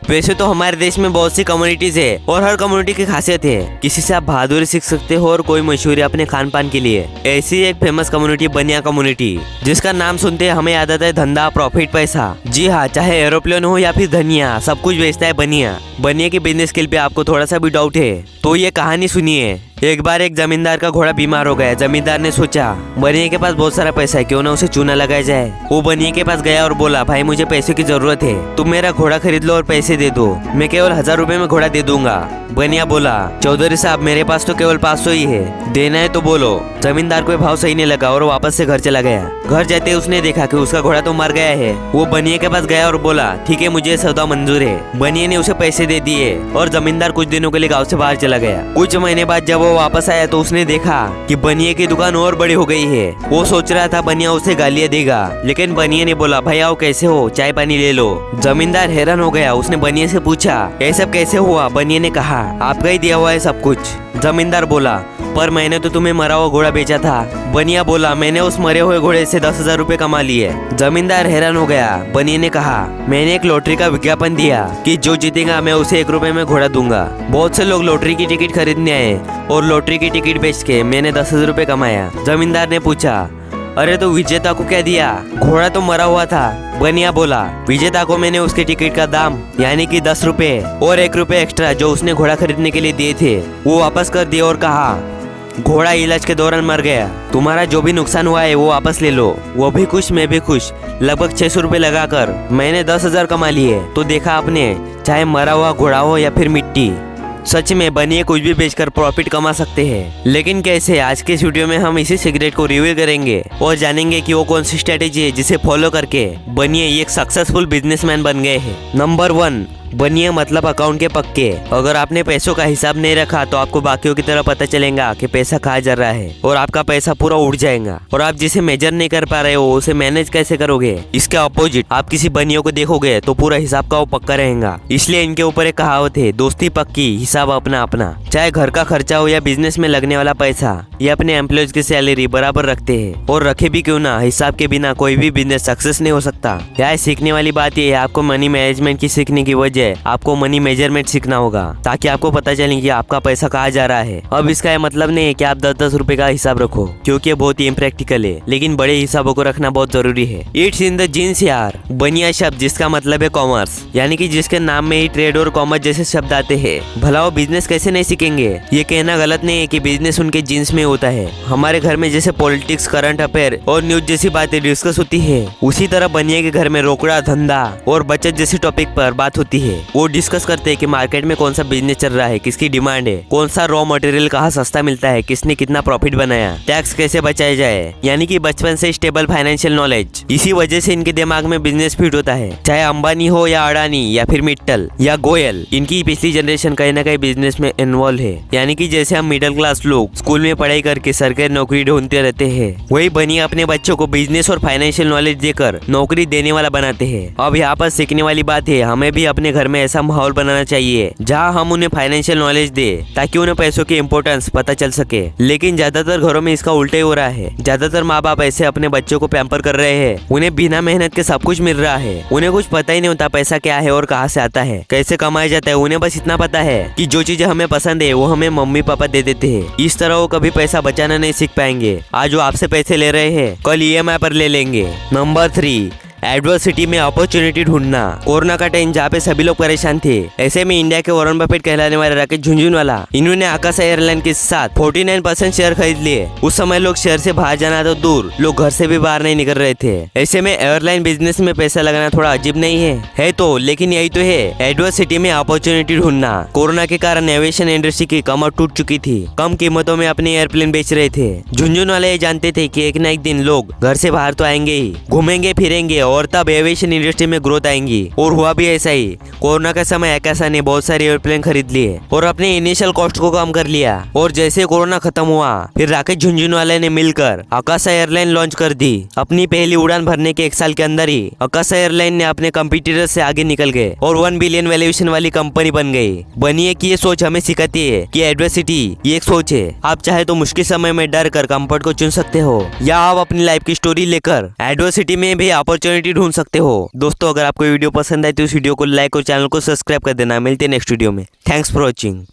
वैसे तो हमारे देश में बहुत सी कम्युनिटीज है और हर कम्युनिटी की खासियत है। किसी से आप बहादुरी सीख सकते हो और कोई मशहूर है अपने खान पान के लिए। ऐसी एक फेमस कम्युनिटी बनिया कम्युनिटी, जिसका नाम सुनते हमें याद आता है धंधा, प्रॉफिट, पैसा। जी हाँ, चाहे एरोप्लेन हो या फिर धनिया, सब कुछ बेचता है बनिया। बनिया की बिजनेस स्किल पे आपको थोड़ा सा भी डाउट है तो ये कहानी सुनिए। एक बार एक जमींदार का घोड़ा बीमार हो गया। जमींदार ने सोचा बनिए के पास बहुत सारा पैसा है, क्यों ना उसे चूना लगाया जाए। वो बनिए के पास गया और बोला, भाई मुझे पैसे की जरूरत है, तुम मेरा घोड़ा खरीद लो और पैसे दे दो, मैं केवल 1000 रुपए में घोड़ा दे दूंगा। बनिया बोला, चौधरी साहब मेरे पास तो केवल 500 ही है, देना है तो बोलो। जमींदार को भाव सही नहीं लगा और वापस से घर चला गया। घर जाते उसने देखा कि उसका घोड़ा तो मर गया है। वो बनिए के पास गया और बोला, ठीक है मुझे सौदा मंजूर है। बनिए ने उसे पैसे दे दिए और जमींदार कुछ दिनों के लिए गाँव से बाहर चला गया। कुछ महीने बाद जब वो वापस आया तो उसने देखा कि बनिए की दुकान और बड़ी हो गई है। वो सोच रहा था बनिया उसे गालियां देगा, लेकिन बनिए ने बोला, भाई आओ कैसे हो, चाय पानी ले लो। जमींदार हैरान हो गया। उसने बनिए से पूछा, ये सब कैसे हुआ? बनिए ने कहा, आपका ही दिया हुआ है सब कुछ। जमींदार बोला, पर मैंने तो तुम्हें मरा हुआ घोड़ा बेचा था। बनिया बोला, मैंने उस मरे हुए घोड़े से 10,000 रुपए कमा लिए। जमींदार हैरान हो गया। बनिए ने कहा, मैंने एक लॉटरी का विज्ञापन दिया कि जो जीतेगा मैं उसे 1 रुपए में घोड़ा दूंगा। बहुत से लोग लॉटरी की टिकट खरीदने आए और लॉटरी की टिकट बेच के मैंने 10,000 रुपए कमाया। जमींदार ने पूछा, अरे तो विजेता को क्या दिया? घोड़ा तो मरा हुआ था। बनिया बोला, विजेता को मैंने उसके टिकट का दाम यानी कि 10 रुपए और 1 रुपए एक्स्ट्रा जो उसने घोड़ा खरीदने के लिए दिए थे वो वापस कर दिए और कहा, घोड़ा इलाज के दौरान मर गया, तुम्हारा जो भी नुकसान हुआ है वो वापस ले लो। वो भी खुश, मैं भी खुश। लगभग 600 रुपए लगाकर मैंने 10,000 कमा लिए। तो देखा आपने, चाहे मरा हुआ घोड़ा हो या फिर मिट्टी, सच में बनिए कुछ भी बेचकर प्रॉफिट कमा सकते हैं। लेकिन कैसे? आज के इस वीडियो में हम इसी सीक्रेट को रिवील करेंगे और जानेंगे कि वो कौन सी स्ट्रेटेजी है जिसे फॉलो करके बनिए एक सक्सेसफुल बिजनेसमैन बन गए हैं। नंबर 1, बनिए मतलब अकाउंट के पक्के। अगर आपने पैसों का हिसाब नहीं रखा तो आपको बाकियों की तरह पता चलेगा कि पैसा कहाँ जा रहा है और आपका पैसा पूरा उड़ जाएगा। और आप जिसे मेजर नहीं कर पा रहे हो उसे मैनेज कैसे करोगे? इसके अपोजिट आप किसी बनियों को देखोगे तो पूरा हिसाब का वो पक्का रहेगा। इसलिए इनके ऊपर एक कहावत है, दोस्ती पक्की, हिसाब अपना अपना। चाहे घर का खर्चा हो या बिजनेस में लगने वाला पैसा, ये अपने एम्प्लॉयज की सैलरी बराबर रखते हैं। और रखे भी क्यों ना, हिसाब के बिना कोई भी बिजनेस सक्सेस नहीं हो सकता। यहाँ सीखने वाली बात ये है, आपको मनी मैनेजमेंट की सीखने की वजह आपको मनी मेजरमेंट सीखना होगा ताकि आपको पता चले कि आपका पैसा कहाँ जा रहा है। अब इसका यह मतलब नहीं है कि आप 10-10 रुपए का हिसाब रखो, क्योंकि ये बहुत ही इम्प्रैक्टिकल है, लेकिन बड़े हिसाबों को रखना बहुत जरूरी है। इट्स इन द जीन्स यार। बनिया शब्द जिसका मतलब है कॉमर्स, यानी कि जिसके नाम में ही ट्रेड और कॉमर्स जैसे शब्द आते हैं। भला वो बिजनेस कैसे नहीं सीखेंगे? ये कहना गलत नहीं है कि बिजनेस उनके जीन्स में होता है। हमारे घर में जैसे पॉलिटिक्स, करंट अफेयर और न्यूज जैसी बातें डिस्कस होती है, उसी तरह बनिया के घर में रोकड़ा, धंधा और बचत जैसी टॉपिक पर बात होती है। वो डिस्कस करते हैं कि मार्केट में कौन सा बिजनेस चल रहा है, किसकी डिमांड है, कौन सा रॉ मटेरियल कहाँ सस्ता मिलता है, किसने कितना प्रॉफिट बनाया, टैक्स कैसे बचाया जाए, यानी कि बचपन से स्टेबल फाइनेंशियल नॉलेज। इसी वजह से इनके दिमाग में बिजनेस फिट होता है। चाहे अंबानी हो या अडानी या फिर मित्तल या गोयल, इनकी पिछली जनरेशन कहीं ना कहीं बिजनेस में इन्वॉल्व है। यानी कि जैसे हम मिडिल क्लास लोग स्कूल में पढ़ाई करके सरकारी नौकरी ढूंढते रहते हैं, वही बनिया अपने बच्चों को बिजनेस और फाइनेंशियल नॉलेज देकर नौकरी देने वाला बनाते हैं। अब यहाँ पर सीखने वाली बात है, हमें भी अपने घर में ऐसा माहौल बनाना चाहिए जहाँ हम उन्हें फाइनेंशियल नॉलेज दे ताकि उन्हें पैसों की इंपॉर्टेंस पता चल सके। लेकिन ज्यादातर घरों में इसका उल्टा ही हो रहा है। ज्यादातर माँ बाप ऐसे अपने बच्चों को पैम्पर कर रहे हैं, उन्हें बिना मेहनत के सब कुछ मिल रहा है। उन्हें कुछ पता ही नहीं होता पैसा क्या है और कहाँ से आता है, कैसे कमाया जाता है। उन्हें बस इतना पता है कि जो चीजें हमें पसंद है वो हमें मम्मी पापा दे देते हैं। इस तरह वो कभी पैसा बचाना नहीं सीख पाएंगे। आज वो आपसे पैसे ले रहे हैं, कल EMI पर ले लेंगे। नंबर 3, एडवर्सिटी में अपॉर्चुनिटी ढूंढना। कोरोना का टाइम जहाँ पे सभी लोग परेशान थे, ऐसे में इंडिया के वॉरेन बफेट कहलाने वाले राकेश झुनझुनवाला, इन्होंने आकाश एयरलाइन के साथ 49% शेयर खरीद लिए। उस समय लोग शहर से बाहर जाना तो दूर, लोग घर से भी बाहर नहीं निकल रहे थे। ऐसे में एयरलाइन बिजनेस में पैसा लगाना थोड़ा अजीब नहीं है तो, लेकिन यही तो है एडवर्सिटी में अपॉर्चुनिटी ढूंढना। कोरोना के कारण एविएशन इंडस्ट्री की कमर टूट चुकी थी, कम कीमतों में अपने एयरप्लेन बेच रहे थे। झुनझुनवाले ये जानते थे कि एक न एक दिन लोग घर से बाहर तो आएंगे ही, घूमेंगे फिरेंगे और तब एविएशन इंडस्ट्री में ग्रोथ आएंगी। और हुआ भी ऐसा ही। कोरोना का समय आकाशा ने बहुत सारे एयरप्लेन खरीद लिए और अपने इनिशियल कॉस्ट को कम कर लिया। और जैसे कोरोना खत्म हुआ, फिर राकेश झुनझुनवाले ने मिलकर आकाशा एयरलाइन लॉन्च कर दी। अपनी पहली उड़ान भरने के 1 साल के अंदर ही आकाशा एयरलाइन ने अपने कंपटीटर से आगे निकल गए और 1 बिलियन वैल्यूएशन वाली कंपनी बन गई। बनिए की ये सोच हमें सिखाती है कि एडवर्सिटी ये एक सोच है। आप चाहे तो मुश्किल समय में डर कर कंफर्ट को चुन सकते हो, या आप अपनी लाइफ की स्टोरी लेकर एडवर्सिटी में भी अपॉर्चुनिटी कम्युनिटी ढूंढ सकते हो। दोस्तों अगर आपको वीडियो पसंद आए तो इस वीडियो को लाइक और चैनल को सब्सक्राइब कर देना। मिलते हैं नेक्स्ट वीडियो में। Thanks for watching.